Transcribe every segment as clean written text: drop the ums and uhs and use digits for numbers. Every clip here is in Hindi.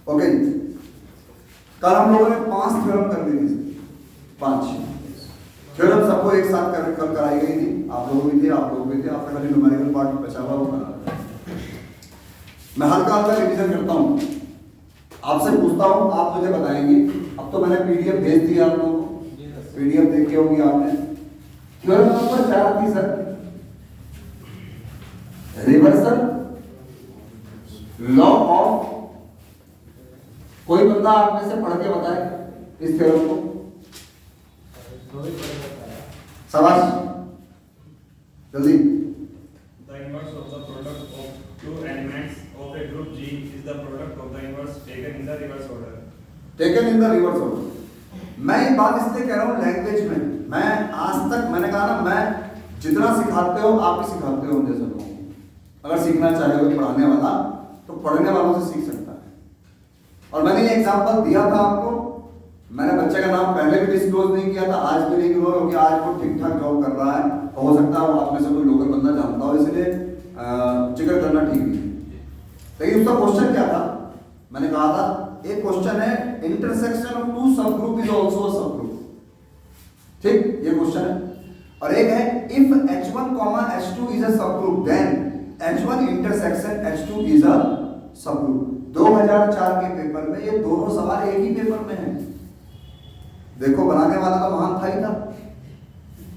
ओके, कल हम लोगों ने 5 थ्योरम कर ली थी। 5 थ्योरम सबको एक साथ कल कराई गई थी। आप लोग भी थे, आप लोग भी थे। आपका खाली न्यूमेरिकल पार्ट बचा हुआ वो करा। मैं हल्का हल्का रिवीजन करता हूँ, आपसे पूछता हूँ, आप मुझे बताएंगे। अब तो मैंने पीडीएफ भेज दिया आप लोगों को, पीडीएफ देखी होगी आपने। थ्योरम नंबर 4 थी सर, रिवर्सल लॉ ऑफ। कोई बंदा आप में से पढ़ के बताए इस थ्योरम को। शाबाश, जल्दी। The inverse of the product of two elements of a group G is the product of the inverse taken in the reverse order. Taken in the reverse order. मैं ये बात इसलिए कह रहा हूँ लैंग्वेज में, मैं आज तक मैंने कहा ना, मैं जितना सिखाते हो आप भी सिखाते हो जैसे लोगों को। अगर सीखना चाहे कोई पढ़ाने वाला तो पढ़ने वालों से सीख सकता है। और मैंने ये एग्जांपल दिया था आपको। मैंने बच्चे का नाम पहले भी डिस्क्लोज नहीं किया था, आज भी नहीं करूँगा, क्योंकि आज वो ठीक ठाक जॉब कर रहा है। हो सकता है वो आप में से कोई लोकल बंदा जानता हो, इसलिए जिक्र करना ठीक नहीं है। लेकिन उसका क्वेश्चन क्या था, मैंने कहा था एक क्वेश्चन है, इंटरसेक्शन ऑफ टू सब ग्रुप इज आल्सो अ सब ग्रुप। ठीक, ये क्वेश्चन है। और एक है if H1, H2 is a subgroup then H1 intersection H2 is a subgroup. 2004 के पेपर में ये दोनों सवाल एक ही पेपर में है। देखो, बनाने वाला तो महान था ही था,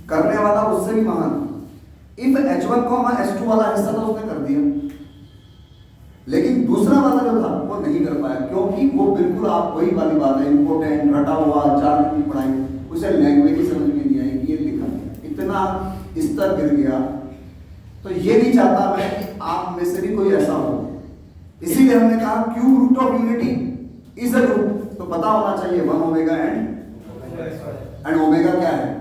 करने वाला उससे भी महान। इफ H1, H2 वाला हिस्सा तो उसने कर दिया, लेकिन दूसरा वाला जो था वो नहीं कर पाया, क्योंकि वो बिल्कुल आप वही वाली बात है, इंपोर्टेंट रटा हुआ 4 दिन की पढ़ाई, उसे लैंग्वेज ही समझ में नहीं आई कि ये लिखा गया, इतना स्तर गिर गया। तो ये नहीं चाहता मैं कि आप में से भी कोई ऐसा हो। इसीलिए हमने कहा cube root of unity is a group, तो पता होना चाहिए 1 ओमेगा एंड ओमेगा क्या है।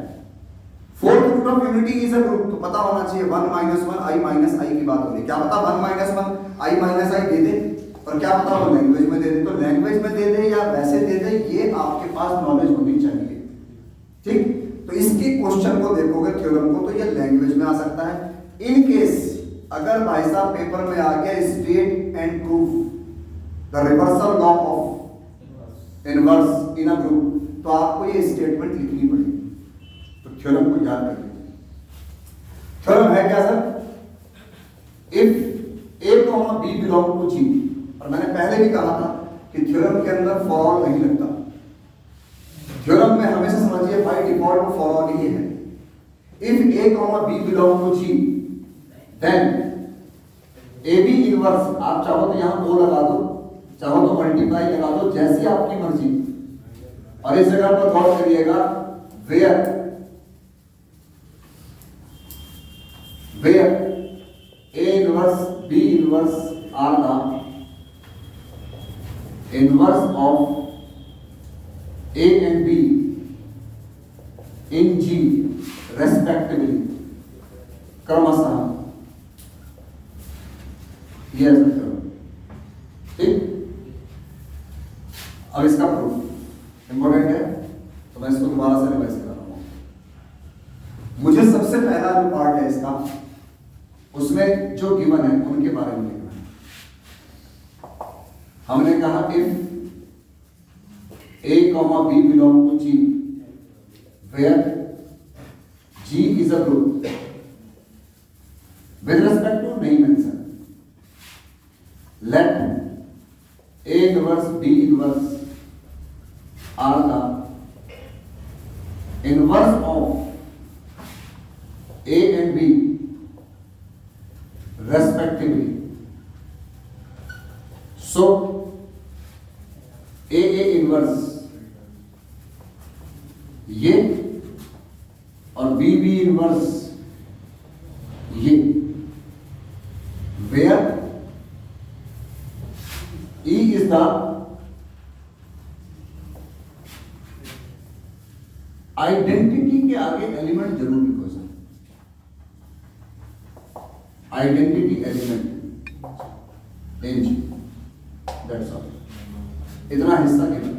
Fourth root of unity is a group, तो पता होना चाहिए 1 - 1 i - i की बात हो रही है। क्या पता 1 - 1 i - i दे दे, और क्या पता वो लैंग्वेज में दे दे। तो लैंग्वेज में दे दे या वैसे दे दे, ये आपके पास नॉलेज होनी चाहिए। ठीक, तो इसके क्वेश्चन को देखोगे थ्योरम को, तो ये लैंग्वेज में आ सकता है। इन केस अगर भाई साहब पेपर में आ गया state and proof the reversal law of inverse in a group, तो आपको ये स्टेटमेंट लिखनी पड़ेगी। तो थ्योरम को याद कर लीजिए। थ्योरम है क्या sir, if A, B belong to G। और मैंने पहले भी कहा था कि थ्योरम के अंदर फॉर ऑल नहीं लगता। थ्योरम में हमेशा समझिए बाय डिफॉल्ट फॉर ऑल ही है। If A, B belong to G then AB inverse, आप चाहो तो यहां 2 लगा दो, चाहो तो मल्टीप्लाई लगा दो, जैसी आपकी मर्जी। और इस जगह पर गौर करिएगा, where A inverse, B inverse are the inverse of A and B in G respectively, क्रमशः। यह ठीक। अब इसका प्रूफ इंपॉर्टेंट है, तो मैं इसको दोबारा से रिवाइज कर रहा हूं। मुझे सबसे पहला जो पार्ट है इसका, उसमें जो गिवन है उनके बारे में लिखना है। हमने कहा if A, B belong to G where G is a group with respect to नहीं mention, let A inverse B inverse are the inverse of A and B respectively. So A inverse ये और B inverse ये, where E is the identity के आगे एलिमेंट जरूर लिखो sir, identity element as, that's all, इतना हिस्सा गिवन।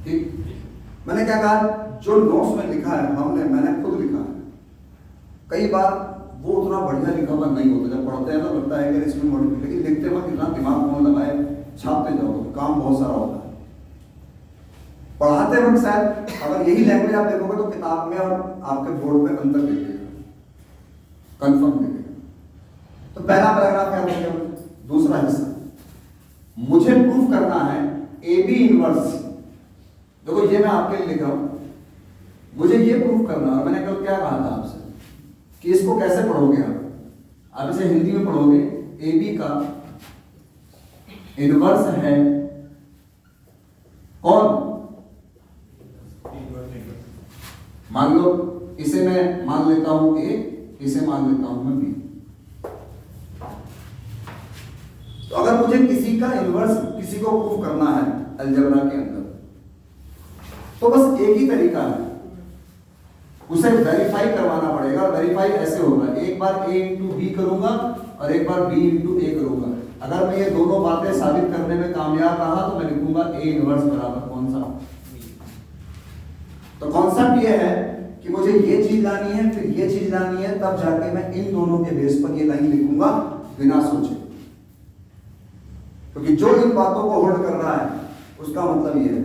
ठीक, मैंने क्या कहा, जो नोट्स में लिखा है मैंने खुद लिखा है। कई बार वो उतना बढ़िया लिखा हुआ नहीं होता, जब पढ़ते हैं तो लगता है कि इसमें मॉडिफिकेशन, लेकिन लिखते वक्त इतना दिमाग कौन लगाए पढ़ाते वक्त शायद अगर यही लैंग्वेज आप देखोगे तो किताब में और आपके बोर्ड में अंतर दिखेगा, कंफर्म दिखेगा। तो पहला पैराग्राफ क्या हो गया? दूसरा हिस्सा, मुझे प्रूफ करना है ए बी इनवर्स। देखो ये मैं आपके लिए लिखा हूं, मुझे ये प्रूफ करना है। मैंने कल क्या कहा था आपसे कि इसको कैसे पढ़ोगे आप इसे हिंदी में पढ़ोगे। ए बी का इनवर्स है कौन? मान लो इसे मैं मान लेता हूं ए, इसे मान लेता हूं मैं बी। तो अगर मुझे किसी का इनवर्स किसी को प्रूफ करना है अलजेब्रा के अंदर, तो बस एक ही तरीका है, उसे वेरीफाई करवाना पड़ेगा। वेरीफाई ऐसे होगा, एक बार ए इंटू बी करूंगा और एक बार बी इंटू ए करूंगा। अगर मैं ये दोनों बातें साबित करने में कामयाब रहा तो मैं लिखूंगा ए इनवर्स बराबर कौन सा। तो कॉन्सेप्ट ये है कि मुझे ये चीज लानी है, फिर ये चीज लानी है, तब जाके मैं इन दोनों के बेस पर ये लाइन लिखूंगा बिना सोचे। क्योंकि जो इन बातों को होल्ड कर रहा है उसका मतलब ये है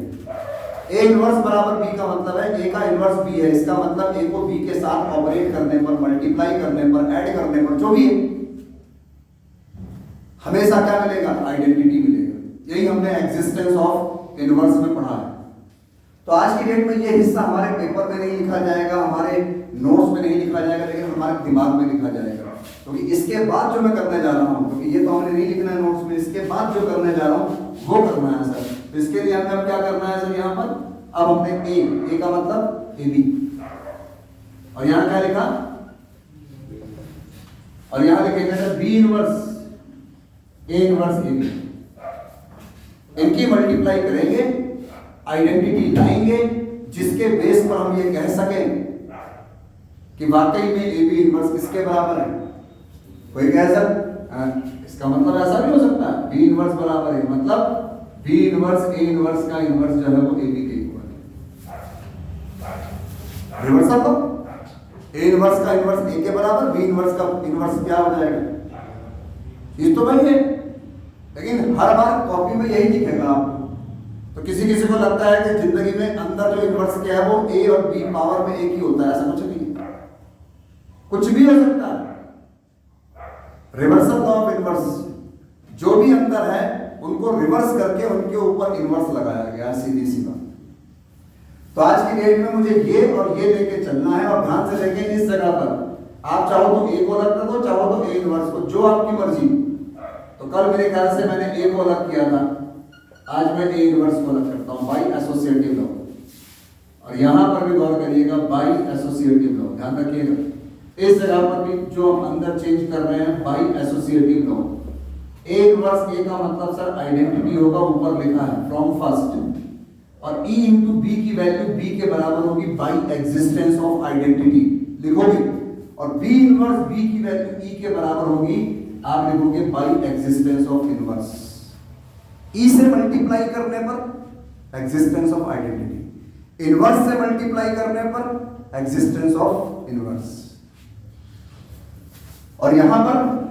ए इनवर्स बराबर बी का मतलब है ए का इनवर्स बी है। इसका मतलब ए को बी के साथ ऑपरेट करने पर, मल्टीप्लाई करने पर, ऐड करने पर, जो भी है, हमेशा क्या मिलेगा? आइडेंटिटी मिलेगा। यही हमने एग्जिस्टेंस ऑफ इनवर्स में पढ़ा है। तो आज की डेट में ये हिस्सा हमारे पेपर में नहीं लिखा जाएगा, हमारे नोट्स में नहीं लिखा जाएगा, लेकिन हमारे दिमाग में लिखा जाएगा। क्योंकि इसके बाद जो मैं करने जा रहा हूं, क्योंकि ये तो हमने नहीं लिखना है नोट्स में, इसके बाद जो करने जा रहा हूं वो करना है सर। तो इसके लिए हमें अब क्या करना है सर? यहाँ पर अब हमने ए का मतलब ए बी, और यहाँ क्या लिखा? और यहाँ लिखेंगे sir B inverse A inverse A B. इनकी मल्टीप्लाई करेंगे, आइडेंटिटी लाएंगे, जिसके बेस पर हम ये कह सकें कि वाकई में ए बी इनवर्स किसके बराबर है। कोई कहे सर इसका मतलब ऐसा भी हो सकता है बी इनवर्स बराबर है, मतलब बी इनवर्स ए इनवर्स का इनवर्स जो है वो ए बी के इक्वल है। रिवर्सल तो ए इनवर्स का इनवर्स ए के बराबर, बी इनवर्स का इनवर्स क्या हो जाएगा? ये तो वही है, लेकिन हर बार कॉपी में यही दिखेगा आपको। तो किसी किसी को लगता है कि जिंदगी में अंदर जो इनवर्स क्या है वो ए और बी पावर में एक ही होता है। ऐसा कुछ नहीं है, कुछ भी हो सकता है। रिवर्सल लॉ ऑफ इनवर्स, जो भी अंदर है उनको रिवर्स करके उनके ऊपर इनवर्स लगाया गया, सीधी सी बात। तो आज की डेट में मुझे ये और ये लेके चलना है, और ध्यान से देखें इस जगह पर आप चाहो तो ए को अलग कर दो, चाहो तो ए इनवर्स को, जो आपकी मर्जी। तो कल मेरे ख्याल से मैंने ए को अलग किया था, आज मैं ए इनवर्स को अलग करता हूं बाई एसोसिएटिव लॉ। और यहां पर भी गौर करिएगा, बाई एसोसिएटिव लॉ, ध्यान रखिएगा। इस जगह पर भी जो हम अंदर चेंज कर रहे हैं by associative law. A inverse A का मतलब सर आइडेंटिटी होगा, ऊपर लिखा है फ्रॉम फर्स्ट, और ई इंटू बी की वैल्यू बी के बराबर होगी बाई एग्जिस्टेंस ऑफ आइडेंटिटी लिखोगे, और बी इनवर्स बी की वैल्यू ई के बराबर होगी, आप लिखोगे बाई एग्जिस्टेंस ऑफ इनवर्स। ई से मल्टीप्लाई करने पर एग्जिस्टेंस ऑफ आइडेंटिटी, इनवर्स से मल्टीप्लाई करने पर एग्जिस्टेंस ऑफ इनवर्स। और यहां पर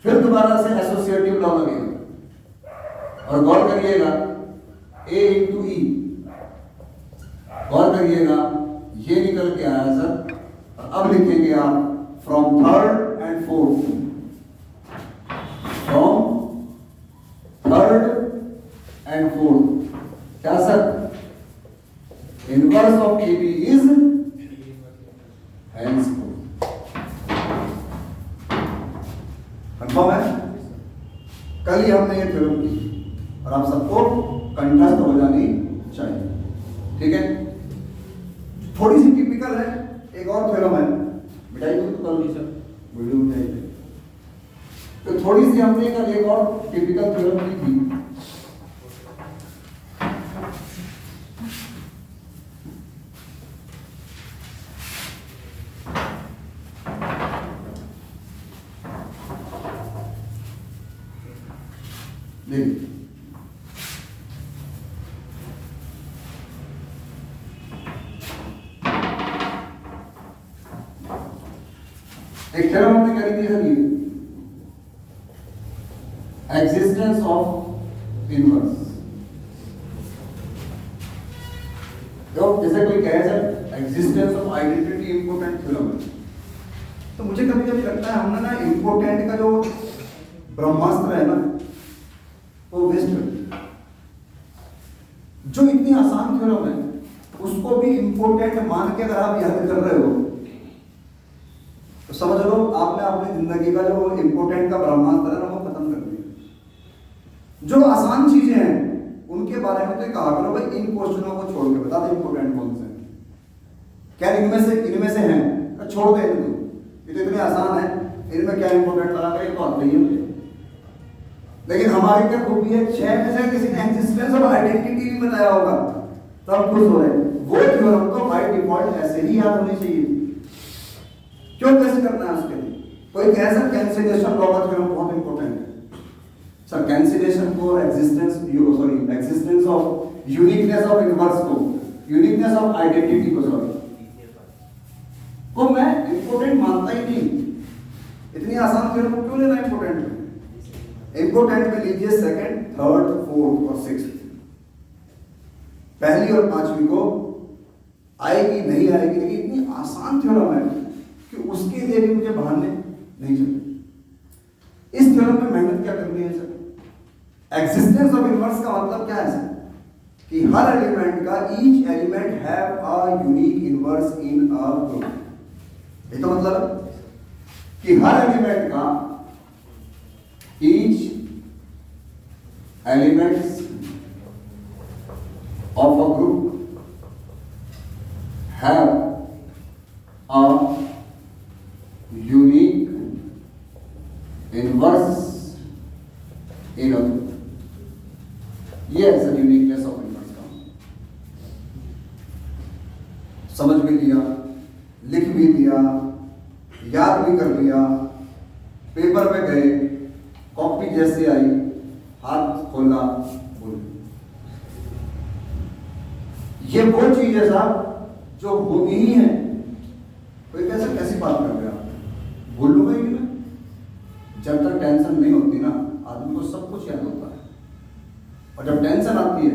फिर दोबारा से एसोसिएटिव लॉ लगेगा, और गौर करिएगा ए इंटू ई, गौर करिएगा ये निकल के आया सर। और अब लिखेंगे आप from third and fourth, from third and fourth, क्या sir? Inverse of A B is hence. Confirm है? कल ही हमने ये थ्योरम की और आप सबको कंठस्थ हो जानी चाहिए, ठीक है? थोड़ी सी टिपिकल है, एक और थ्योरम है, मिटाई तो कल नहीं सर, वीडियो में आई थी। तो थोड़ी सी हमने कल एक और टिपिकल थ्योरम की थी। देखिए एक थ्योरम हमने करी थी सर, ये एग्जिस्टेंस ऑफ इनवर्स। तो जैसे कोई कहे sir existence of identity important theorem है, तो मुझे कभी कभी लगता है हमने ना इंपॉर्टेंट का जो ब्रह्मास्त्र है ना वो वेस्ट कर दिया। जो इतनी आसान थ्योरम है उसको भी इंपॉर्टेंट मान के अगर आप याद कर रहे हो तो समझ लो आपने अपनी जिंदगी का जो इंपॉर्टेंट का ब्रह्मास्त्र है ना वो खत्म कर दिया। जो आसान चीजें हैं उनके बारे में तो कहा करो भाई इन क्वेश्चनों को छोड़ के बता दे इंपॉर्टेंट कौन से हैं, क्या इनमें से हैं, छोड़ दे इनको, ये तो इतने आसान है, इनमें क्या इंपॉर्टेंट लगा कर तो आते ही है। लेकिन हमारी क्या खूबी है, 6 में से किसी ने एग्जिस्टेंस ऑफ आइडेंटिटी भी बताया होगा तब खुश हो रहे, वो थ्योरम तो बाय डिफॉल्ट ऐसे ही याद होनी चाहिए, क्यों टेस्ट करना है उसके लिए। कोई कहे सर कैंसिलेशन लॉ का थ्योरम बहुत इंपॉर्टेंट है, सर कैंसिलेशन को existence of uniqueness of inverse को, यूनिकनेस ऑफ आइडेंटिटी को को मैं इंपॉर्टेंट मानता ही नहीं। इतनी आसान थ्योरम को क्यों लेना इंपॉर्टेंट? इंपॉर्टेंट में लीजिए सेकंड, थर्ड, फोर्थ और सिक्स्थ, पहली और पांचवी को आएगी नहीं आएगी, लेकिन इतनी आसान थ्योरम है कि उसके लिए भी मुझे बहाने नहीं चाहिए। इस थ्योरम में मेहनत क्या करनी है सर? एग्जिस्टेंस ऑफ इनवर्स का मतलब क्या है सर? कि हर एलिमेंट का each element have a unique inverse in a group. ये तो मतलब कि हर एलिमेंट का each elements of a group have a unique inverse in a group. ये है सर यूनिकनेस ऑफ इनवर्स का। समझ भी लिया, लिख भी लिया, याद भी कर लिया, पेपर पे गए, कॉपी जैसे आई, हाथ खोला, बोल। ये वो चीज है साहब जो होनी ही है। कोई कैसी बात कर रहे आप? भूल लूंगा ही ना। जब तक टेंशन नहीं होती ना आदमी को सब कुछ याद होता है, और जब टेंशन आती है,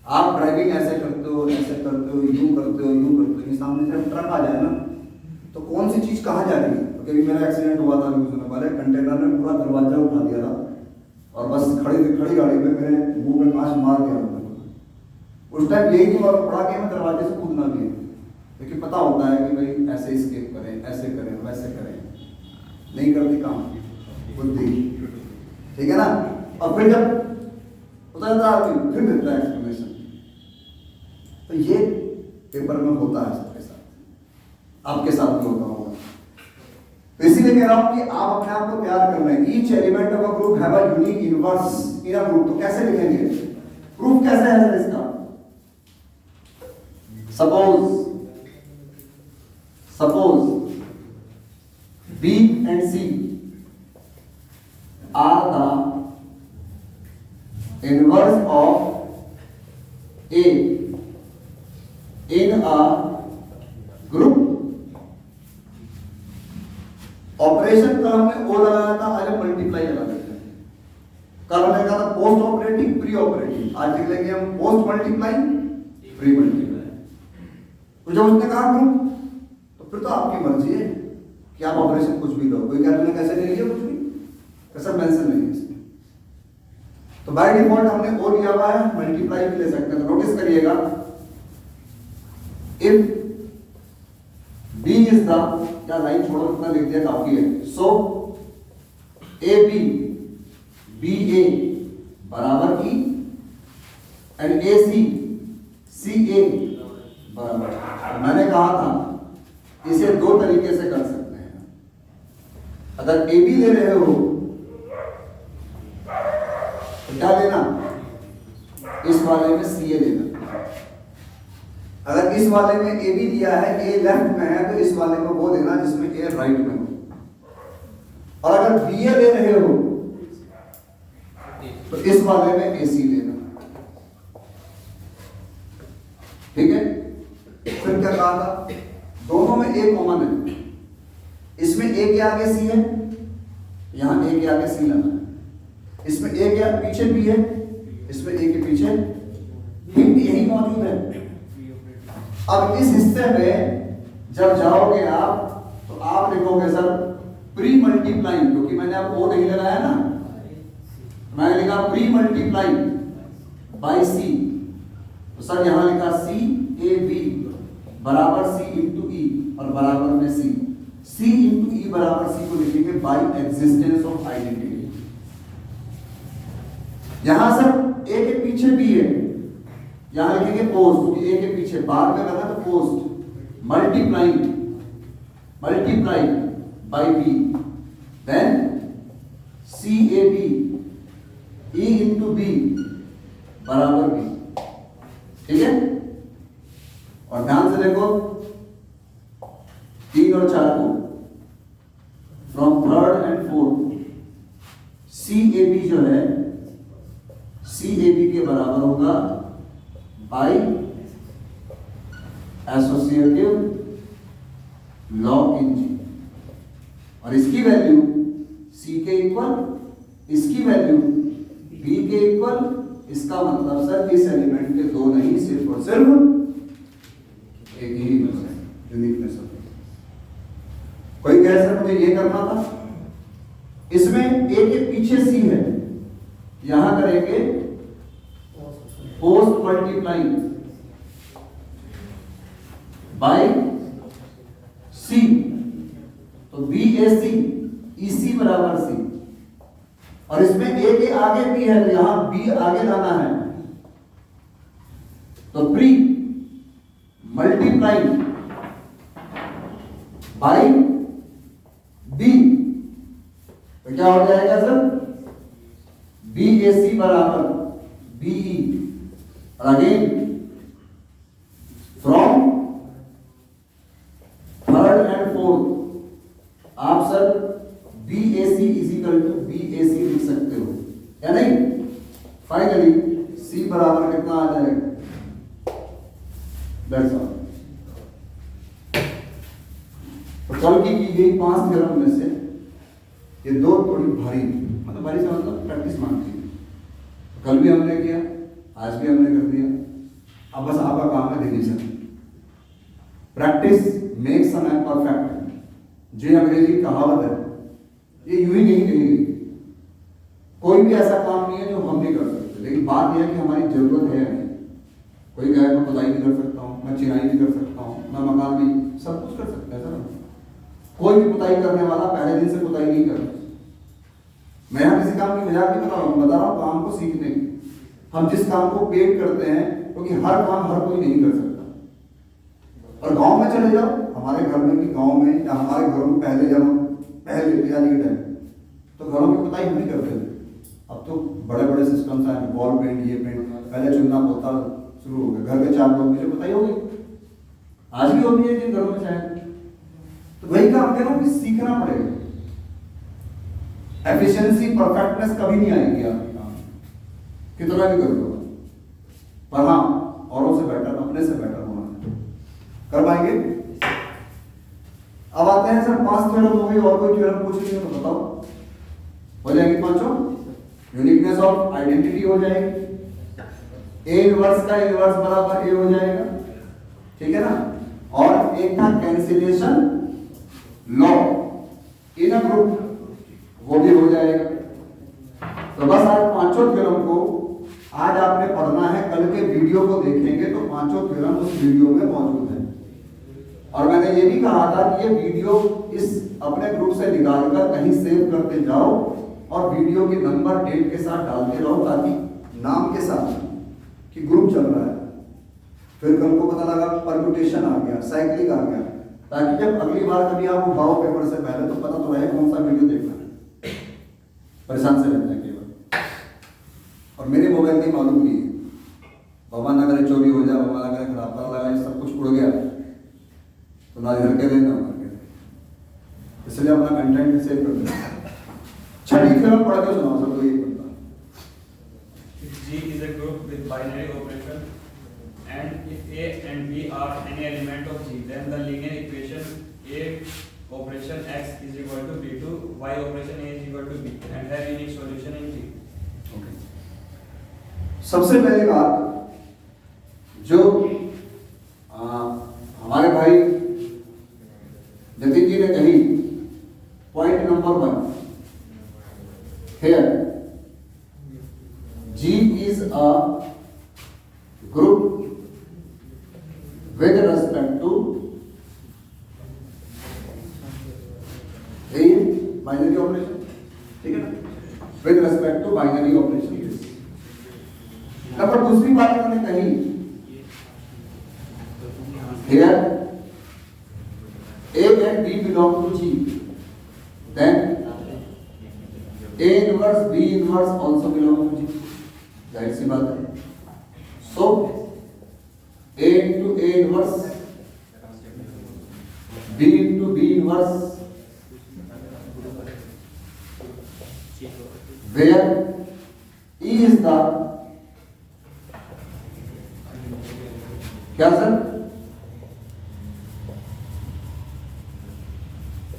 आप ड्राइविंग ऐसे करते हो, ऐसे करते हो, यूं करते हो, यूं करते हो, सामने से ट्रक आ जाए ना तो कौन सी चीज कहाँ जा रही है? तो कभी मेरा एक्सीडेंट हुआ था कुछ समय पहले, कंटेनर ने पूरा दरवाजा उठा दिया था और बस खड़ी गाड़ी में मेरे मुंह में कांच मार दिया। उस टाइम यही नहीं मालूम पड़ा कि मैं दरवाजे से कूदना भी है, लेकिन पता होता है कि भाई ऐसे स्केप करें, ऐसे करें, वैसे करें, नहीं करती काम बुद्धि, ठीक है ना। और फिर जब उतरता है फिर मिलता है एक्सप्लेनेशन। तो ये पेपर में होता है सबके साथ, आपके साथ भी होता होगा। तो इसीलिए कह रहा हूं कि आप अपने आप को तैयार कर रहे हैं। Each element of a group have a unique inverse in a group. तो कैसे लिखेंगे? प्रूफ कैसे है सर इसका? Suppose B and C are the inverse of A in a group। Operation का हमने ओ लगाया था, आज मल्टीप्लाई लगा देते हैं। कल हमने कहा था पोस्ट ऑपरेटिंग, प्री ऑपरेटिंग, आज लिख लेंगे हम पोस्ट मल्टीप्लाई, प्री मल्टीप्लाई। तो जब उसने कहा ग्रुप तो फिर तो आपकी मर्जी है कि आप ऑपरेशन कुछ भी लो। कोई क्या तुमने कैसे ले लिया, कुछ भी कैसा मेंशन नहीं है इसमें। तो बाय डिफॉल्ट हमने ओ लिया हुआ है, मल्टीप्लाई भी ले सकते हैं। तो नोटिस करिएगा, इफ B इज द, क्या लाइन छोड़ो, इतना लिख दिया काफी है। सो AB BA बराबर की एंड AC CA बराबर। मैंने कहा था इसे दो तरीके से कर सकते हैं। अगर AB ले रहे हो तो क्या लेना, इस वाले में CA लेना। अगर इस वाले में A भी दिया है, A लेफ्ट में है, तो इस वाले में वो देना जिसमें A राइट में हो। और अगर BA ले रहे हो तो इस वाले में AC लेना, ठीक है। फिर क्या कहा था, दोनों में A कॉमन है, इसमें A के आगे C है, यहां A के आगे C लाना है। इसमें A के पीछे B है, इसमें A के पीछे हिंट यही मौजूद है अब इस हिस्से में जब जाओगे आप तो आप लिखोगे सर प्री मल्टीप्लाइंग, क्योंकि मैंने अब ओ नहीं लगाया ना, मैंने लिखा प्री मल्टीप्लाइंग बाई सी, तो सर यहां लिखा सी ए बी बराबर सी इंटू ई और बराबर में सी, सी इंटू ई बराबर सी को लिखेंगे बाई एग्जिस्टेंस ऑफ आइडेंटिटी। यहां सर ए के पीछे बी है, यहां लिखेंगे पोस्ट, क्योंकि ए के पीछे बाद में करना तो post multiplying by B, then C A B E into B बराबर बी, ठीक है। और ध्यान से देखो 3 और 4 को from third and fourth C A B जो है सी ए बी के बराबर होगा by associative law in G, और इसकी वैल्यू सी के इक्वल, इसकी वैल्यू बी के इक्वल, इसका मतलब सर इस एलिमेंट के दो नहीं सिर्फ और सिर्फ एक ही यूनिकनेस है। कोई कह सर मुझे ये करना था, इसमें ए के पीछे सी है, यहां करेंगे पोस्ट मल्टीप्लाइंग बाय सी, तो बी ए सी ई सी बराबर सी, और इसमें ए के आगे बी है तो यहां बी आगे लाना है, तो प्री मल्टीप्लाइंग बाय बी, तो क्या हो जाएगा सर बी ए सी बराबर बी ई, और again from third and fourth आप sir B A C is equal to B A C लिख सकते हो या नहीं। फाइनली सी बराबर कितना आ जाएगा, दैट्स ऑल। तो कल की गई 5 थ्योरम में से ये 2 थोड़ी भारी, मतलब भारी से मतलब प्रैक्टिस मांगती है। कल भी हमने किया, आज भी हमने कर दिया, अब बस आपका काम है division. Practice makes a man perfect, जो अंग्रेजी कहावत है ये यूं ही नहीं कही गई। कोई भी ऐसा काम नहीं है जो हम नहीं कर सकते, लेकिन बात यह है कि हमारी जरूरत है नहीं। कोई कहे मैं खुदाई भी कर सकता हूँ, मैं चिनाई भी कर सकता हूँ, मैं मकान भी, सब कुछ कर सकता है सर। कोई भी खुदाई करने वाला पहले दिन से खुदाई नहीं करता। मैं यहाँ किसी काम की मजाक नहीं बता रहा हूँ काम को सीखने की। हम जिस काम को पेड करते हैं, क्योंकि हर काम हर कोई नहीं कर सकता। और गांव में चले जाओ, हमारे घर में भी, गांव में या हमारे घरों में पहले जब हम पहले पिताजी के टाइम तो घरों की खुदाई हम नहीं करते थे। अब तो बड़े बड़े सिस्टम्स आए, वॉल पेंट, ये पेंट, पहले चुनना पोता शुरू हो गया। घर के 4 लोग मुझे खुदाई हो गई, आज भी होती है जिन घरों में शायद। तो वही काम कह रहा हूँ कि सीखना पड़ेगा। एफिशिएंसी परफेक्टनेस कभी नहीं आएगी आपके काम, कितना भी कर दो, पर हाँ औरों से बेटर, अपने से बेटर होना है, कर पाएंगे। अब आते हैं सर 5 थ्योरम हो गई, और कोई थ्योरम पूछ रही हो तो बताओ, हो जाएगी 5। यूनिकनेस ऑफ आइडेंटिटी हो जाएगी, ए इनवर्स का इनवर्स बराबर ए हो जाएगा, ठीक है ना। और एक था cancellation law in a group, वो भी हो जाएगा। तो बस आज 5 थ्योरम को आज आपने पढ़ना है, कल के वीडियो को देखेंगे तो 5 थ्योरम उस वीडियो में मौजूद है। और मैंने ये भी कहा था कि ये वीडियो इस अपने ग्रुप से निकालकर कहीं सेव करते जाओ और वीडियो के नंबर डेट के साथ डालते रहो, ताकि नाम के साथ कि ग्रुप चल रहा है। फिर कल को पता लगा परम्यूटेशन आ गया, साइक्लिक आ गया, ताकि जब अगली बार कभी आप उठाओ पेपर से पहले तो पता तो रहे कौन सा वीडियो देखना है। परेशान से रहना है केवल। और मेरे मोबाइल में मालूम नहीं है, भगवान ना करे चोरी हो जाए, भगवान ना करे खराब पता लगा ये सब कुछ उड़ गया तो ना घर के देना, इसलिए अपना कंटेंट सेव कर देना। छठी थ्योरम पढ़ के सुनाओ सबको, ये पढ़ता। G is a group with binary operation, and if A and B are any element of G, then the linear equation A operation X is equal to B to Y operation A is equal to B, and have unique solution in G. Okay. सबसे पहली बात जो G is a group with respect to A binary operation, ठीक है ना, with respect to binary operation. Number दूसरी बात मैंने कही, here A and B belong to G, then A inverse B inverse also belong to G. जाहिर सी बात है. So A into A inverse, B into B inverse, where E is the क्या सर?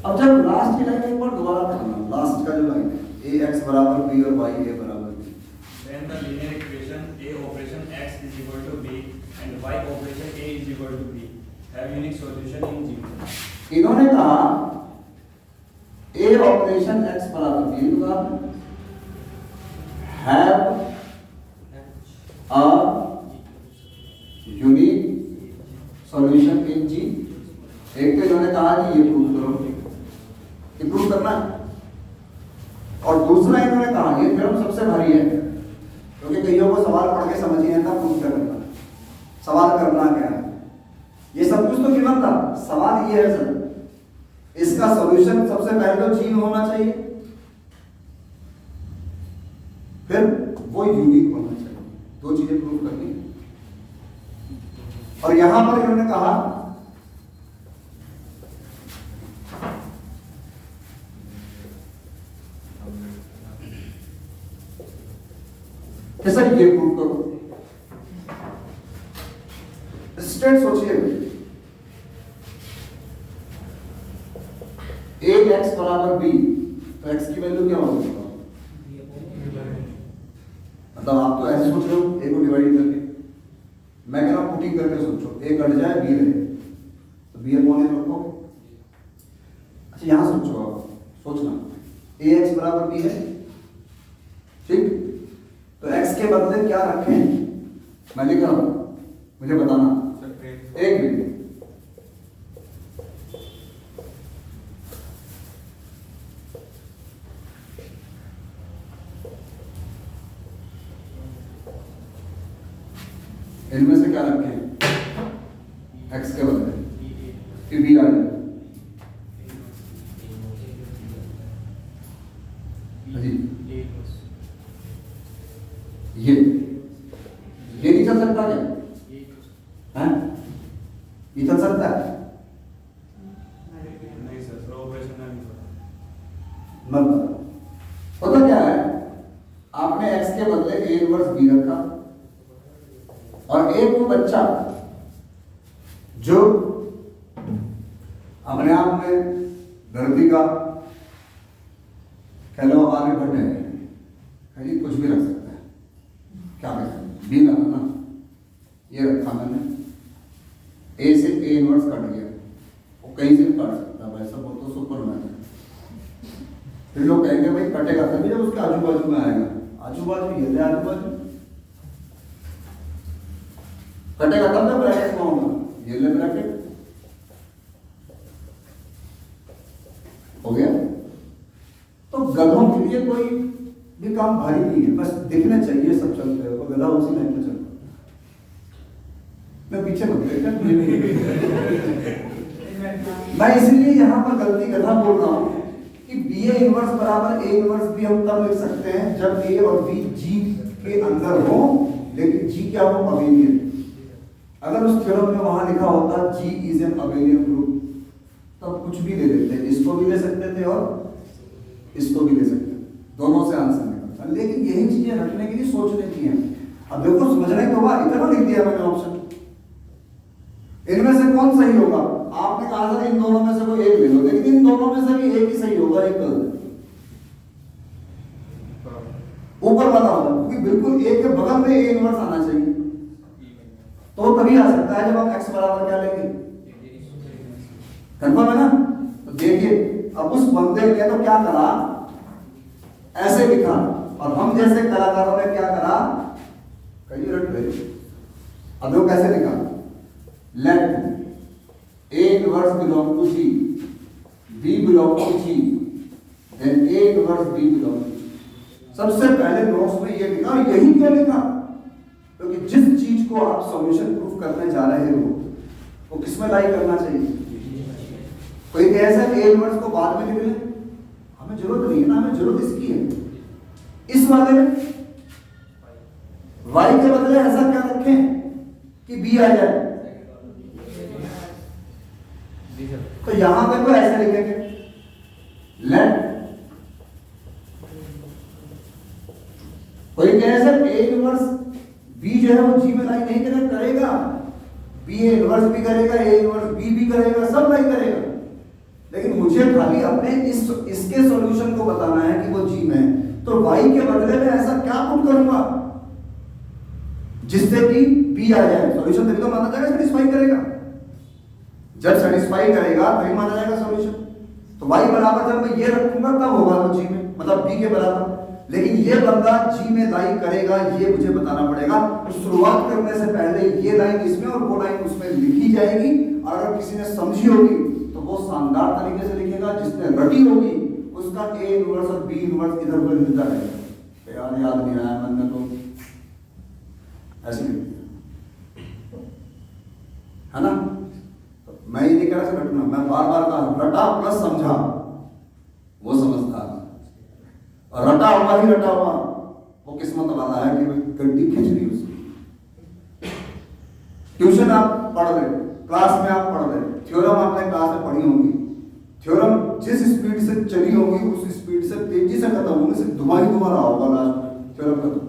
अब जब लास्ट की लाइन एक बार दोबारा पढ़ना, लास्ट का जो लाइन है ए एक्स बराबर बी और वाई ए बराबर B. Then the linear equation A operation x is equal to b and y operation A is equal to b have unique solution in G. इन्होंने कहा ए ऑपरेशन एक्स बराबर बी का have a unique solution in G. एक तो इन्होंने कहा कि ये प्रूव करो, ये प्रूव करना है. और दूसरा इन्होंने कहा ये थ्योरम सबसे भारी है क्योंकि कईयों को सवाल पढ़ के समझ नहीं आता प्रूव क्या करना है, सवाल करना क्या है. ये सब कुछ तो गिवन था, सवाल ये है सर इसका सॉल्यूशन सबसे पहले तो जी में होना चाहिए, फिर वो यूनिक होना चाहिए. दो चीजें प्रूव करनी है. और यहां पर इन्होंने कहा कि सर ये प्रूव करो. स्टूडेंट सोचिए ए एक्स बराबर बी तो एक्स की वैल्यू क्या होगी? मतलब आप तो ऐसे सोच रहे हो ए को डिवाइड करके, मैं कह रहा हूं पुटिंग करके सोचो ए कट जाए बी रहे तो बी अपॉन ए रखो. अच्छा यहां सोचो, आप सोचना ए एक्स बराबर बी है, ठीक, तो x के बदले क्या रखें मैं लिख रहा हूं, मुझे बताना. एक मिनट, इनमें से क्या रखें x के बदले कि b आ जाए. ये नहीं चल सकता क्या? हैं? ये चल सकता है? नहीं सर, ऑपरेशन नहीं मतलब पता क्या है, आपने x के बदले a इनवर्स b रखा और एक वो बच्चा जो अपने आप में धरती का कह लो आर्यभट्ट है, कहीं कुछ भी रख सकता है. क्या करें बी लगा ना, ये रखा मैंने, ए से ए इनवर्स कट गया, वो कहीं से भी काट सकता है भाई सब, वो तो सुपरमैन है. फिर लोग कहेंगे भाई कटेगा तभी जब उसके आजू बाजू में आएगा. आजू बाजू ये ले, आजू बाजू कटेगा तब ना ब्रैकेट में होगा, ये ले ब्रैकेट हो गया. तो गधों के लिए कोई भी काम भारी नहीं है, बस दिखने चाहिए सब चलते हैं, तो गधा उसी लाइन में चलता. मैं पीछे मत देखा मैं इसीलिए यहां पर गलती गधा बोल रहा हूं कि बी ए इनवर्स बराबर ए इनवर्स भी हम तब लिख सकते हैं जब ए और बी जी के अंदर हो, लेकिन जी क्या हो, अबेलियन. अगर उस थ्योरम में वहां लिखा होता जी इज एन अबेलियन ग्रुप तब कुछ भी ले लेते, इसको भी ले सकते थे और इसको भी ले सकते, दोनों से आंसर निकलता. लेकिन यही चीजें रखने के लिए सोचने की हैं. अब देखो समझने के बाद इतना लिख दिया मैंने ऑप्शन, इनमें से कौन सही होगा? आपने कहा था इन दोनों में से कोई एक ले लो, लेकिन इन दोनों में से भी एक ही सही होगा, एक गलत. ऊपर वाला होगा क्योंकि बिल्कुल ए के बगल में ए इनवर्स आना चाहिए, तो तभी आ सकता है जब आप x बराबर क्या लेंगे, कंफर्म है ना? तो देखिए अब उस बंदे ने तो क्या करा, ऐसे लिखा और हम जैसे कलाकारों ने क्या करा, कई रट गए। अब वो कैसे लिखा, let A inverse belong to G, B belong to G, then A inverse B belong to G. सबसे पहले नोट्स में ये लिखा, और यही क्यों लिखा, क्योंकि जिस चीज को आप सॉल्यूशन प्रूफ करने जा रहे हो वो किसमें लाई करना चाहिए। कोई ऐसा ए इनवर्स को बाद में लिख ले, हमें जरूरत नहीं है ना, हमें जरूरत इसकी है। इस वाले में y के बदले ऐसा क्या रखें कि b आ जाए, तो यहां पे तो ऐसे लिखेंगे, लेट कोई कहे सर ए इनवर्स b जो है वो g में लाई नहीं करेगा, b इनवर्स भी करेगा, a इनवर्स b भी करेगा, सब लाई करेगा, लेकिन मुझे खाली अपने इसके सॉल्यूशन को बताना है कि वो g में है। तो y के बदले में ऐसा क्या पुट करूंगा जिससे कि b आ जाए, सॉल्यूशन तभी तो माना जाएगा, सेटिस्फाई करेगा। जब सेटिस्फाई करेगा तभी माना जाएगा सॉल्यूशन। तो y बराबर जब मैं ये रखूंगा तब होगा वो g में, मतलब b के बराबर। लेकिन ये बंदा g में लाई करेगा, ये मुझे बताना पड़ेगा। तो शुरुआत करने से पहले ये लाइन इसमें और वो लाइन उसमें लिखी जाएगी, और अगर किसी ने समझी होगी तो वो शानदार तरीके से लिखेगा, जिसने रटी होगी उसका a इनवर्स और b इनवर्स इधर उधर मिलता रहेगा। यार याद नहीं आया मन में, तो ऐसे लिख दिया, है ना। तो मैं ये नहीं कह रहा था रटना, मैं बार बार कहा रटा प्लस समझा, वो समझदार, और रटा हुआ ही रटा हुआ वो किस्मत वाला है कि गड्डी खींच रही उसकी। ट्यूशन आप पढ़ रहे, क्लास में आप पढ़ रहे, थ्योरम आपने क्लास में पढ़ी होगी, थ्योरम जिस स्पीड से चली होगी उस स्पीड से तेजी से खत्म होने से धुआं ही धुआं रहा होगा लास्ट में, थ्योरम खत्म।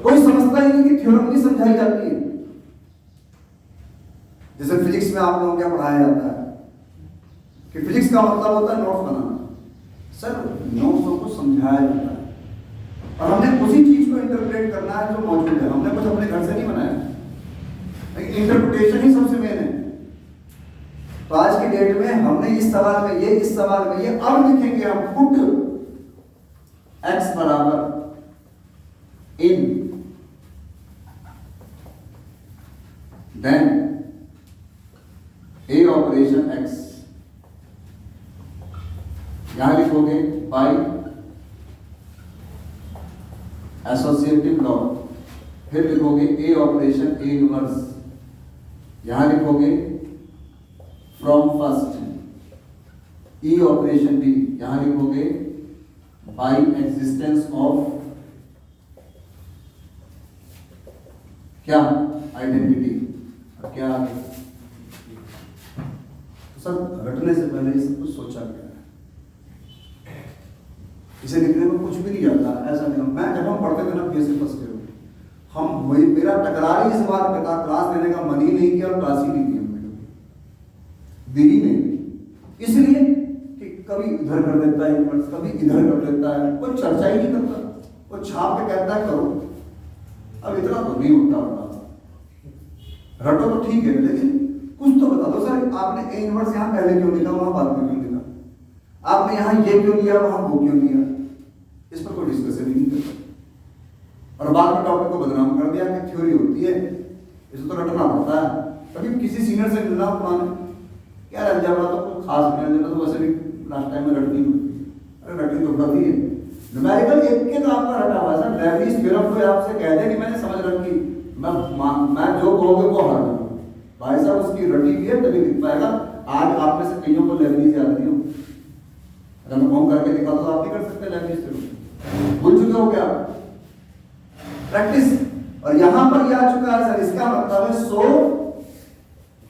कोई समझता ही नहीं कि थ्योरम नहीं समझाई जाती है। जैसे फिजिक्स में आप लोगों को क्या पढ़ाया जाता है कि फिजिक्स का मतलब होता है नोट्स बनाना। सर नोट्सों को समझाया जाता है, और हमने उसी चीज को इंटरप्रेट करना है जो मौजूद है, हमने कुछ अपने घर से नहीं बनाया, लेकिन इंटरप्रिटेशन ही सबसे मेन है। तो आज की डेट में हमने इस सवाल में ये, इस सवाल में ये, अब लिखेंगे हम पुट x बराबर in then a operation x, यहां लिखोगे बाय एसोसिएटिव लॉ, फिर लिखोगे a ऑपरेशन a इनवर्स, यहां लिखोगे from first e operation b, यहां लिखोगे बाय एग्जिस्टेंस ऑफ क्या आइडेंटिटी, क्या आगे सब रटने से पहले ये सब कुछ सोचा गया है, इसे लिखने में कुछ भी नहीं जाता ऐसा नहीं। मैं जब हम पढ़ते थे ना बीएससी फर्स्ट ईयर में, हम वही मेरा टकरार ही इस बात पे था, क्लास लेने का मन ही नहीं किया और क्लास ही नहीं किया, दी ही नहीं, इसलिए कि कभी इधर कर देता है इनवर्स, कभी इधर कर देता है, कोई चर्चा ही नहीं करता, वो छाप के कहता है करो। अब इतना तो नहीं होता होता, रटो तो ठीक है, लेकिन कुछ तो बता दो। सर आपने ए इनवर्स यहाँ पहले क्यों लिखा, वहां बाद में क्यों लिखा, आपने यहाँ ये क्यों लिया, वहां वो क्यों लिया, इस पर कोई डिस्कशन ही नहीं करता। और बाद में टॉपिक को बदनाम कर दिया कि थ्योरी होती है, इसे तो रटना पड़ता है। कभी किसी सीनियर से मिलना पुराने, क्या रह जाएगा तो कुछ खास मिल जाता, तो वैसे भी लास्ट टाइम में रटनी होती है, अरे रटनी तो पड़ती है। न्यूमेरिकल एक के तो आपका रटा हुआ है सर, लेबनीज़ थ्योरम कोई आपसे कह दे कि मैंने समझ रखी, मैं जो कहोगे वो हर दूंगा, भाई साहब उसकी रटी भी है तभी लिख पाएगा। आज आप में से कईयों को लेबनीज़ याद नहीं हो, अगर मैं फॉर्म करके दिखा तो आप नहीं कर सकते लेबनीज़ थ्योरम, भूल चुके हो क्या प्रैक्टिस। और यहां पर ये आ चुका है सर, इसका मतलब है सो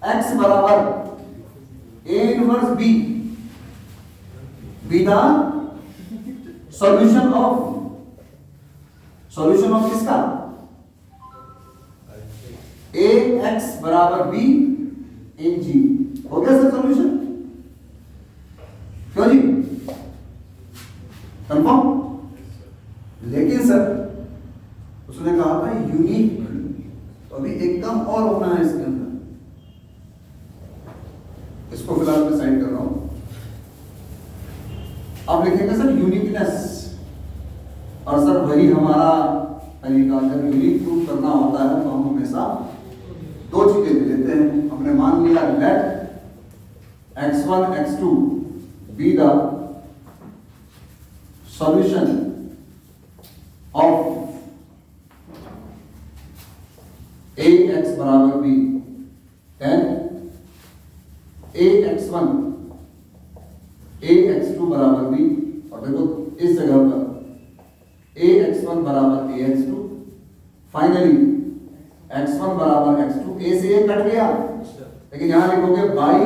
x बराबर a inverse b B the solution of किसका, a x बराबर b इन g, हो गया सर सॉल्यूशन, क्यों जी कंफर्म। लेकिन सर उसने कहा था यूनिक, तो अभी एक काम और होना है इसके अंदर, इसको फिलहाल मैं साइड कर रहा हूं। अब लिखेंगे सर यूनिकनेस, और सर वही हमारा तरीका, जब यूनिक प्रूफ करना होता है तो हम हमेशा दो चीजें लेते हैं। हमने मान लिया let x1 x2 be the solution of ax बराबर b, देन ax1 ax2 बराबर b, और देखो इस जगह पर ax1 बराबर ax2, फाइनली x1 बराबर x2, a से a कट गया, लेकिन यहां लिखोगे बाई,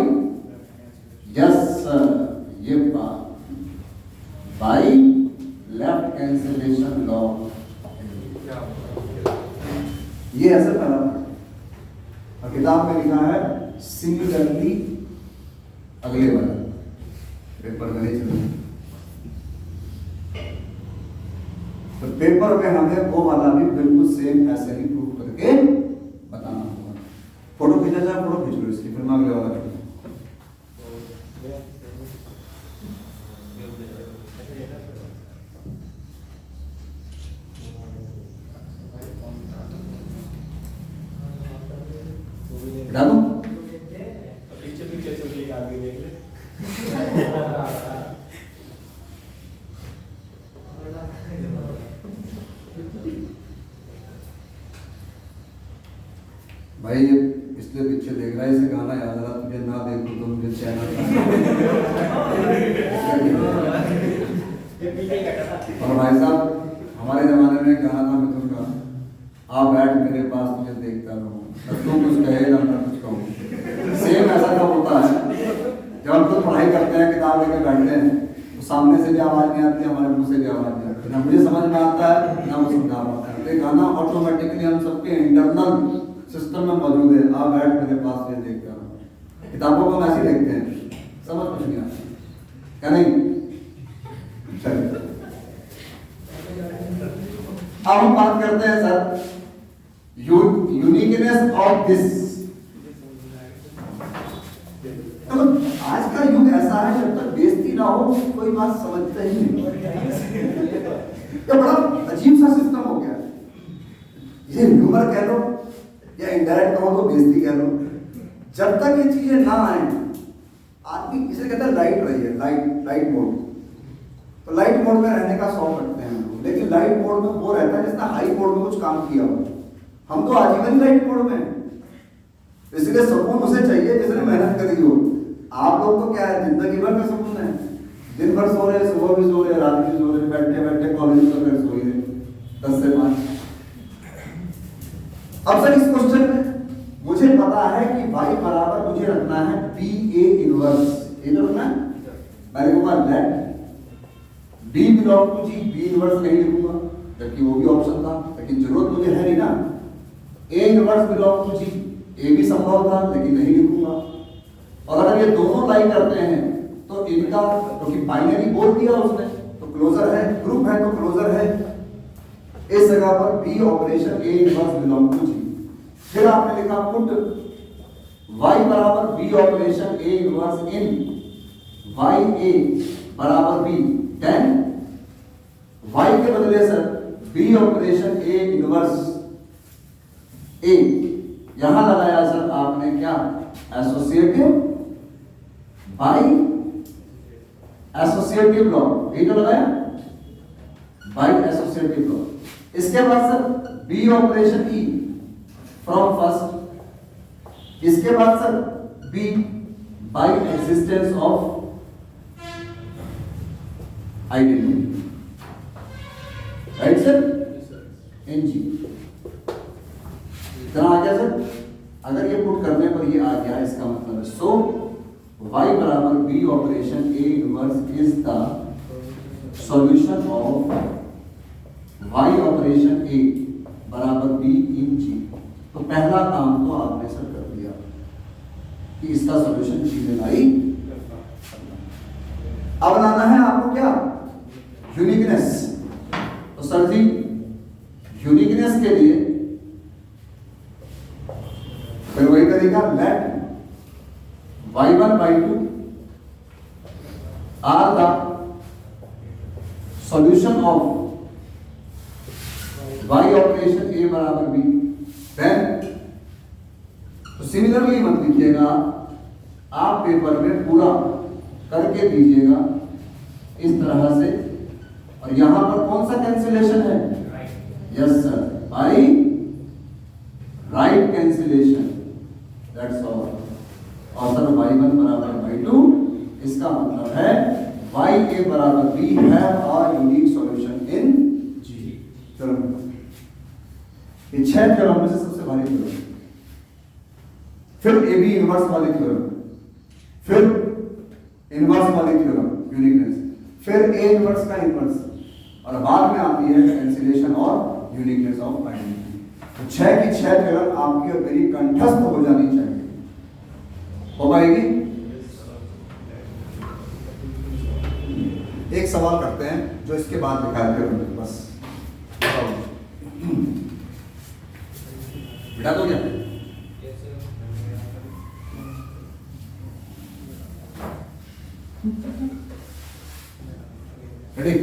यस ये बाई लेफ्ट कैंसिलेशन लॉ, ये ऐसा पहला और किताब में लिखा है सिमिलरली अगले वाला पेपर में नहीं चलेगा, तो पेपर में हमें वो वाला भी बिल्कुल सेम ऐसे ही प्रूफ करके बताना होगा। फोटो खींचा जाए, फोटो खींच लो इसकी, फिर मैं अगले वाला करूंगा। डालो पीछे पीछे चलिए, आगे देख ले। भाई ये इसलिए पीछे देख रहा है, इसे गाना याद आ रहा, तुझे ना देखूं तो मुझे चैन और भाई साहब हमारे जमाने में गाना था मिथुन का, आप बैठ मेरे पास तुझे देखता रहूं, तू कुछ कहे ना मैं कुछ कहूं। सेम ऐसा कब होता है जब हम तो पढ़ाई करते हैं, किताब लेके बैठते हैं, तो सामने से भी आवाज नहीं आती, हमारे मुंह से भी आवाज नहीं आती, ना मुझे समझ में आता है ना वो समझा पाता है। तो गाना ऑटोमेटिकली हम सबके इंटरनल सिस्टम में मौजूद है, आप बैठ मेरे पास तुझे देखता रहूं। किताबों को हम ऐसे देखते हैं, समझ कुछ नहीं आता, क्या नहीं? चलिए अब हम बात करते हैं सर यूनिकनेस ऑफ दिस। तो आज का युग ऐसा है, जब तक बेइज्जती ना हो कोई बात समझता ही नहीं। ये बड़ा अजीब सा सिस्टम हो गया, ये ह्यूमर कह लो या इनडायरेक्ट कहो तो बेइज्जती कह लो, जब तक ये चीजें ना आए आदमी, इसे कहते हैं लाइट रही है, लाइट मोड। तो लाइट मोड में रहने का शौक रखते हैं हम लोग, लेकिन लाइट मोड में वो रहता है जिसने हाई मोड में कुछ काम किया हो। हम तो आजीवन लाइट मोड में, इसलिए सुकून उसे चाहिए जिसने मेहनत करी हो। आप लोग तो क्या है, जिंदगी भर का सुकून है, दिन भर सो रहे, सुबह भी सो रहे, रात भी सो रहे, बैठे बैठे कॉलेज में फिर सो रहे 10 से 5। अब सर इस क्वेश्चन में मुझे पता है कि y बराबर मुझे रखना है b a इनवर्स, ये तो रखना है, मैं लिखूंगा let d belong to g, b inverse नहीं लिखूंगा जबकि वो भी ऑप्शन था, लेकिन जरूरत मुझे है नहीं ना। a inverse belong to g, a भी संभव था लेकिन नहीं लिखूंगा। और अगर ये दोनों लाई करते हैं तो इनका, क्योंकि बाइनरी बोल दिया उसने, तो क्लोजर है, ग्रुप है तो क्लोजर है। इस जगह पर b operation a inverse belong to g। फिर आपने लिखा पुट y बराबर b operation a inverse in y a बराबर b, देन y के बदले sir b operation a inverse a, यहां लगाया सर आपने क्या, एसोसिएटिव बाय एसोसिएटिव लॉ, ये तो लगाया बाय एसोसिएटिव लॉ। इसके बाद sir b operation e from first, इसके बाद sir b by existence of identity, right sir, in G इतना आ गया सर। अगर ये पुट करने पर ये आ गया, इसका मतलब है सो y बराबर b operation a inverse is the solution of y operation a बराबर b इन g। तो पहला काम तो आपने सर कर दिया कि इसका सॉल्यूशन g में लाई। अब लाना है आपको क्या, यूनिकनेस। तो सर जी यूनिकनेस के लिए फिर वही करेगा, let y1 y2 are the solution of Y operation A बराबर बी, देन तो सिमिलरली मत लिखिएगा, आप पेपर में पूरा करके दीजिएगा इस तरह से। और यहां पर कौन सा कैंसिलेशन है? Yes sir, by right cancellation, that's all. और सर y1 बराबर y2, इसका मतलब है ya बराबर b have a unique solution in G. Theorem, ये 6 थ्योरम में से सबसे भारी थ्योरम। फिर ए बी इनवर्स वाली थ्योरम, फिर इनवर्स वाली थ्योरम यूनिकनेस, फिर ए इनवर्स का इनवर्स, और बाद में आती है कैंसिलेशन और यूनिकनेस ऑफ आइडेंटिटी। तो 6 की 6 थ्योरम आपकी और मेरी कंठस्थ हो जानी चाहिए। हो पाएगी? एक सवाल करते हैं जो इसके बाद लिखा है थ्योरम, बस बिठा दो क्या? रेडी?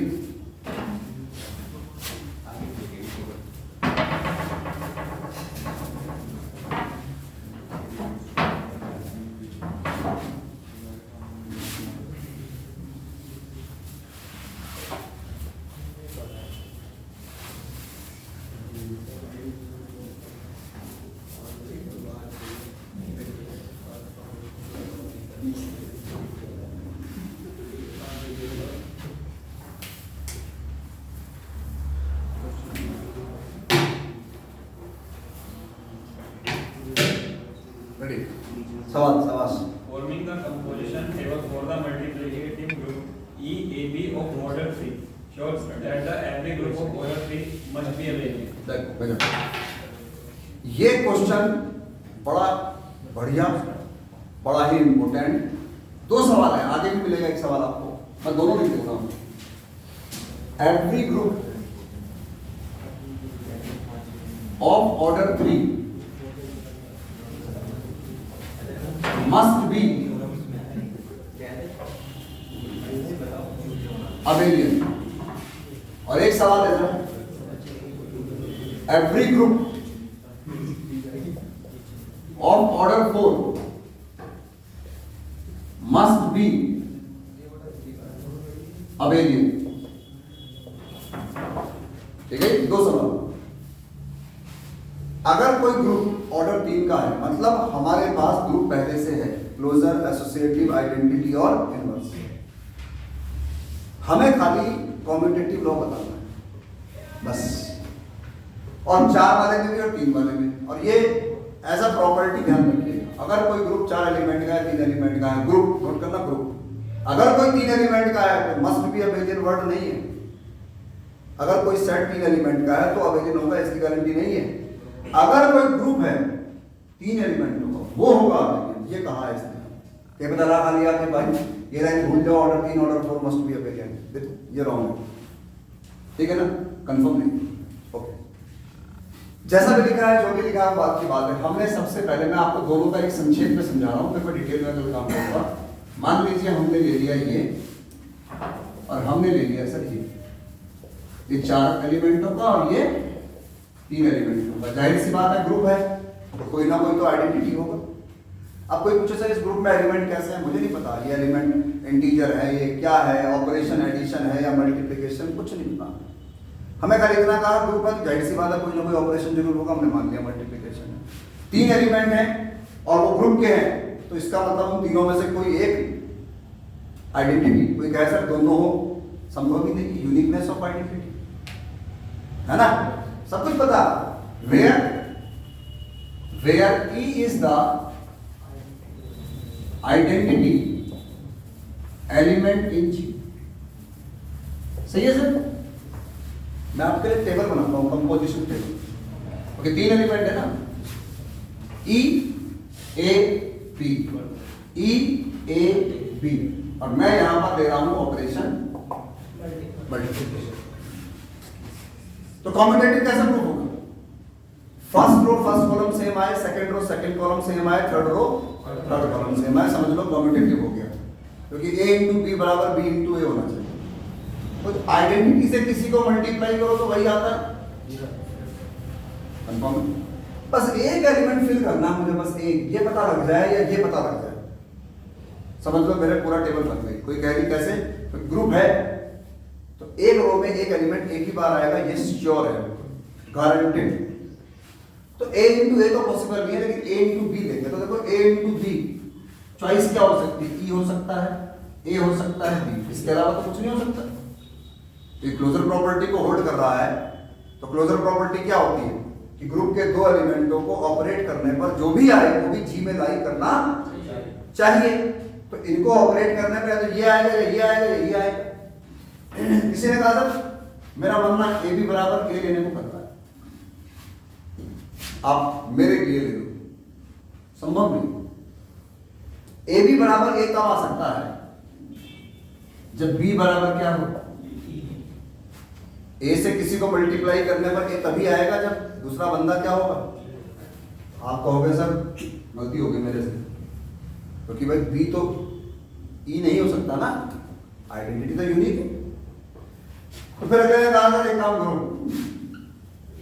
सवाल सवाल Forming the composition table for the multiplicative group EAB of model 3 shows that the every group of model 3 must be available. देखो ये क्वेश्चन बड़ा बढ़िया, बड़ा ही इंपॉर्टेंट। 2 सवाल है, आगे भी मिलेगा एक सवाल आपको, मैं दोनों लिख देता हूं। Every group of order 3 must be abelian। और एक सवाल है sir, every group of order 4 must be abelian। ठीक है, 2 सवाल। अगर कोई ग्रुप ऑर्डर 3 का है, मतलब हमारे पास ग्रुप पहले से है, क्लोजर, एसोसिएटिव, आइडेंटिटी और इनवर्स। हमें खाली कॉम्यूटेटिव लॉ बताना है बस, और 4 वाले में भी और 3 वाले में। और ये एज अ प्रॉपर्टी ध्यान रखिए, अगर कोई ग्रुप 4 एलिमेंट का है, 3 एलिमेंट का है, ग्रुप नोट करना ग्रुप। अगर कोई 3 एलिमेंट का है तो मस्ट बी अबेलियन वर्ड नहीं है। अगर कोई सेट 3 एलिमेंट का है तो अबेलियन होगा, इसकी गारंटी नहीं है। अगर कोई ग्रुप है 3 एलिमेंटों का, वो होगा अबेलियन। ये कहा है इसने, ये बता रहा खाली आपने भाई, ये लाइन भूल जाओ, order 3 order 4 must be abelian, देखो ये रॉन्ग है, ठीक है ना, कंफर्म नहीं। ओके, जैसा भी लिखा है, जो भी लिखा है, बात की बात है। हमने सबसे पहले, मैं आपको दोनों का एक संक्षेप में समझा रहा हूं, फिर मैं डिटेल में कल काम करूंगा। मान लीजिए हमने ले लिया ये, और हमने ले लिया सर ये 4 एलिमेंटों का और ये 3 एलिमेंटों का। जाहिर सी बात है, ग्रुप है तो कोई ना कोई तो आइडेंटिटी होगा। अब कोई पूछे सर इस ग्रुप में एलिमेंट कैसे है, मुझे नहीं पता, ये एलिमेंट इंटीजर है, ये क्या है, ऑपरेशन एडिशन है या मल्टीप्लिकेशन, कुछ नहीं पता। हमें खाली इतना कहा ग्रुप है, जाहिर सी बात है कोई ना कोई ऑपरेशन जरूर होगा, हमने मान लिया मल्टीप्लिकेशन है। 3 एलिमेंट है और वो ग्रुप के हैं, तो इसका मतलब उन तीनों में से कोई एक आइडेंटिटी, कोई कह सर दोनों हो, संभव ही नहीं, यूनिकनेस ऑफ आइडेंटिटी है ना, सब कुछ पता। where E is the identity element in G। सही है सर? मैं आपके लिए टेबल बनाता हूं, कंपोजिशन टेबल। ओके, 3 एलिमेंट है ना, E A B, E A B, और मैं यहां पर दे रहा हूं ऑपरेशन मल्टीप्लिकेशन। तो कॉम्यूटेटिव कैसे प्रूव होगा? First row first column same आए, second row second column same आए, third row third column same आए, समझ लो कॉम्यूटेटिव हो गया, क्योंकि A इंटू बी बराबर B इंटू ए होना चाहिए। तो आइडेंटिटी से किसी को मल्टीप्लाई करो तो वही आता है, कंफर्म है? बस एक एलिमेंट फिल करना मुझे, बस एक, ये पता लग जाए या ये पता लग जाए, समझ लो मेरे पूरा टेबल बन गई। कोई कह रही कैसे, तो ग्रुप है तो एक रो में एक एलिमेंट एक ही बार आएगा, ये श्योर है, गारंटेड। तो ए इंटू ए तो पॉसिबल नहीं है, लेकिन ए इंटू बी देंगे तो देखो ए इंटू बी चॉइस क्या हो सकती है, ई हो सकता है, ए हो सकता है, बी, इसके अलावा तो कुछ नहीं हो सकता। तो क्लोजर प्रॉपर्टी को होल्ड कर रहा है, तो क्लोजर प्रॉपर्टी क्या होती है कि ग्रुप के दो एलिमेंटों को ऑपरेट करने पर जो भी आए वो भी जी में लाई करना चाहिए। तो इनको ऑपरेट करने पर तो ये आएगा या ये आएगा या ये आएगा। किसी ने कहा था मेरा बनना ए बी बराबर ए लेने को कर रहा है, आप मेरे लिए ले लो, संभव नहीं। ए बी बराबर ए कब आ सकता है, जब बी बराबर क्या हो, ए से किसी को मल्टीप्लाई करने पर ए तभी आएगा जब दूसरा बंदा क्या होगा। आप कहोगे सर गलती हो गई मेरे से, क्योंकि भाई बी तो ई नहीं हो सकता ना, आइडेंटिटी तो यूनिक है। तो फिर अगले ने कहा सर एक काम करो,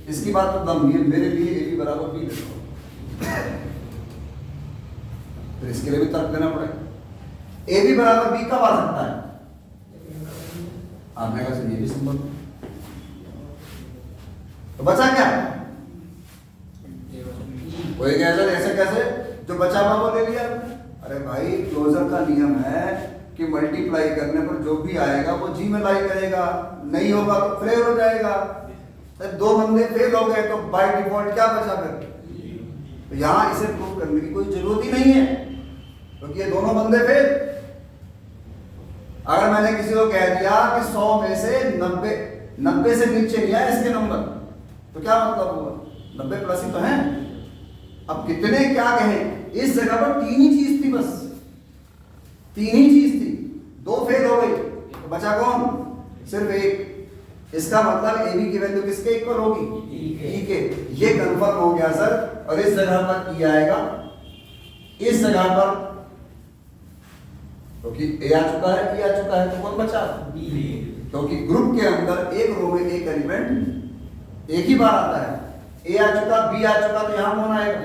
इसकी बात तो दम नहीं है, मेरे लिए ए बी बराबर बी ले लो, तो इसके लिए भी तर्क देना पड़ेगा। ए बी बराबर बी कब आ सकता है, आपने कहा सर ये भी संभव। तो बचा क्या, कोई कहे सर ऐसे कैसे, जो बचा हुआ वो ले लिया। अरे भाई क्लोजर का नियम है कि मल्टीप्लाई करने पर जो भी आएगा वो जी में लाई करेगा, नहीं होगा तो फेल हो जाएगा। तो दो बंदे फेल हो गए तो बाय डिफॉल्ट क्या बचा फिर, तो यहां इसे प्रूव करने की कोई जरूरत ही नहीं है, क्योंकि ये दोनों बंदे फेल। अगर मैंने किसी को कह दिया कि 100 में से 90 से नीचे नहीं आए इसके नंबर, तो क्या मतलब हुआ, 90 प्लस ही तो है। अब कितने क्या कहें, इस जगह पर तीन ही चीज थी, बस तीन ही चीज थी, दो फेल हो गई तो बचा कौन, सिर्फ एक। इसका मतलब ए बी की वैल्यू किसके इक्वल होगी, ई के। ये कंफर्म हो गया सर। और इस जगह पर ई आएगा, इस जगह पर क्योंकि ए आ चुका है, ई आ चुका है, तो कौन बचा, क्योंकि ग्रुप के अंदर एक रो में एक एलिमेंट एक ही बार आता है। ए आ चुका, बी आ चुका, तो यहां कौन आएगा,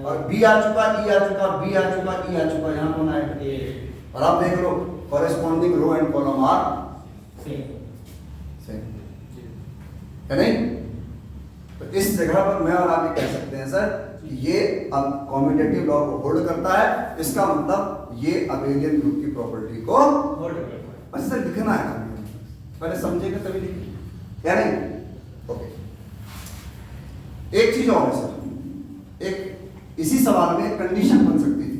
और बी आ चुका, ई आ चुका, बी आ चुका, ई आ चुका, यहां कौन आएगा। और आप देख लो corresponding row and column are same है नहीं। तो इस जगह पर मैं और आप ये कह सकते हैं सर कि ये अब कॉम्यूटेटिव लॉ को होल्ड करता है, इसका मतलब ये अबेलियन ग्रुप की प्रॉपर्टी को होल्ड करता है। बस सर लिखना है, पहले समझेगा तभी लिखेंगे, क्या नहीं। ओके, एक चीज और है सर, एक इसी सवाल में कंडीशन बन सकती थी।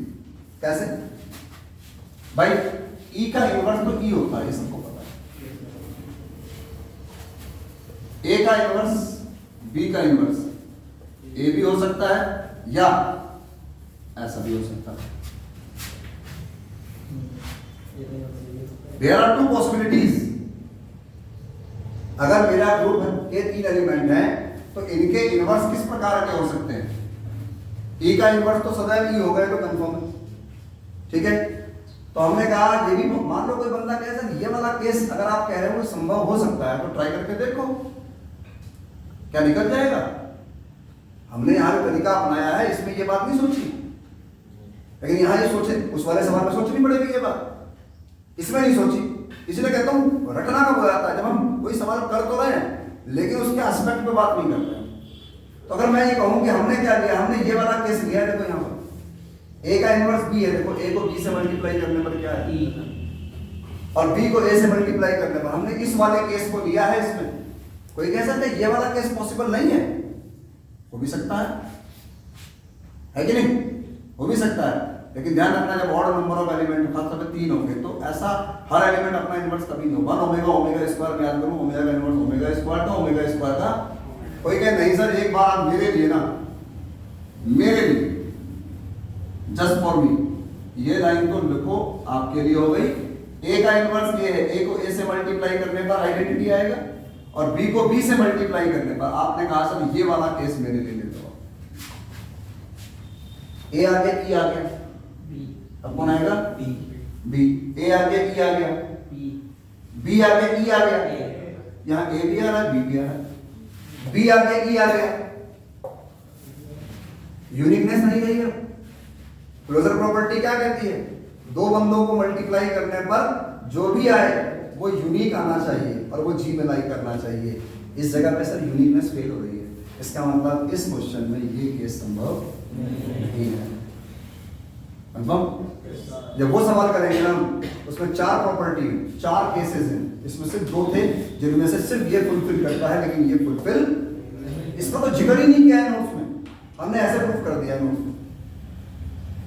कैसे भाई, ई का इनवर्स तो ई होता है, ये सबको पता है। ए का इनवर्स बी का इनवर्स, ए भी हो सकता है या ऐसा भी हो सकता है। There are two possibilities. अगर मेरा ग्रुप के 3 एलिमेंट हैं तो इनके इनवर्स किस प्रकार के हो सकते हैं। ई का इनवर्स तो सदैव ई होगा, तो कंफर्म है, ठीक है। तो हमने कहा ये भी, मान लो कोई बंदा कहे सर ये वाला केस अगर आप कह रहे हो संभव हो सकता है, तो ट्राई करके देखो क्या निकल जाएगा। हमने यहाँ जो तरीका अपनाया है इसमें ये बात नहीं सोची, लेकिन यहाँ ये सोचे, उस वाले सवाल में सोचनी पड़ेगी ये बात, इसमें नहीं सोची। इसलिए कहता हूँ रटना कब हो जाता है, जब हम कोई सवाल कर तो रहे हैं लेकिन उसके एस्पेक्ट पे बात नहीं करते हैं। तो अगर मैं ये कहूँ कि हमने क्या लिया, हमने ये वाला केस लिया है, देखो यहाँ पर ए का इनवर्स बी है, देखो ए को बी से मल्टीप्लाई करने पर क्या है ई, और बी को ए से मल्टीप्लाई करने पर हमने इस वाले केस को लिया है। इसमें कोई कह सकता है ये वाला केस पॉसिबल नहीं है, हो भी सकता है कि नहीं, हो भी सकता है। लेकिन ध्यान रखना जब ऑड नंबर ऑफ एलिमेंट खासतौर पे 3 होंगे तो ऐसा हर एलिमेंट अपना इनवर्स कभी नहीं होगा। 1 ओमेगा ओमेगा स्क्वायर में याद करूं, ओमेगा का इनवर्स ओमेगा स्क्वायर, तो ओमेगा स्क्वायर का कोई कहे नहीं सर एक बार आप मेरे लिए ना, मेरे लिए जस्ट फॉर मी ये लाइन तो लिखो, आपके लिए हो गई। ए का इनवर्स ये है, ए को ए से मल्टीप्लाई करने पर आइडेंटिटी आएगा और बी को बी से मल्टीप्लाई करने पर आपने कहा सर ये वाला केस मेरे लिए ले लो। ए आ गया, ई आ गया, अब कौन आएगा बी। ए आ गया, ई आ गया, बी आ गया, ई आ गया, यहाँ ए भी आ रहा है बी भी आ रहा है, बी आ गया, ई आ गया, यूनिकनेस नहीं गई है। क्लोजर प्रॉपर्टी क्या कहती है? दो बंदों को मल्टीप्लाई करने पर जो भी आए वो यूनिक आना चाहिए और वो जी में लाइक करना चाहिए। इस जगह पे सर यूनिकनेस फेल हो रही है। इसका मतलब इस क्वेश्चन में ये केस संभव नहीं है। कंफर्म? जब वो सवाल करेंगे ना उसमें 4 प्रॉपर्टी, 4 केसेस हैं, इसमें से 2 थे जिनमें से सिर्फ ये फुलफिल करता है, लेकिन ये फुलफिल इसका तो जिक्र ही नहीं किया है नोट्स में, हमने ऐसे प्रूफ कर दिया नोट्स में।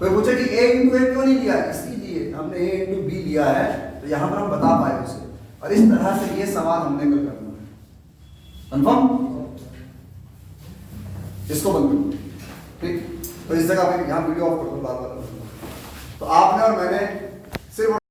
कोई पूछे कि a इंटू ए क्यों नहीं लिया, इसीलिए हमने a इंटू बी लिया है, तो यहां पर हम बता पाए उसे। और इस तरह से ये सवाल हमने कल करना है। कंफर्म? इसको बंद करो, ठीक। तो इस जगह पे यहाँ वीडियो ऑफ कर दो बार बार। तो आपने और मैंने सिर्फ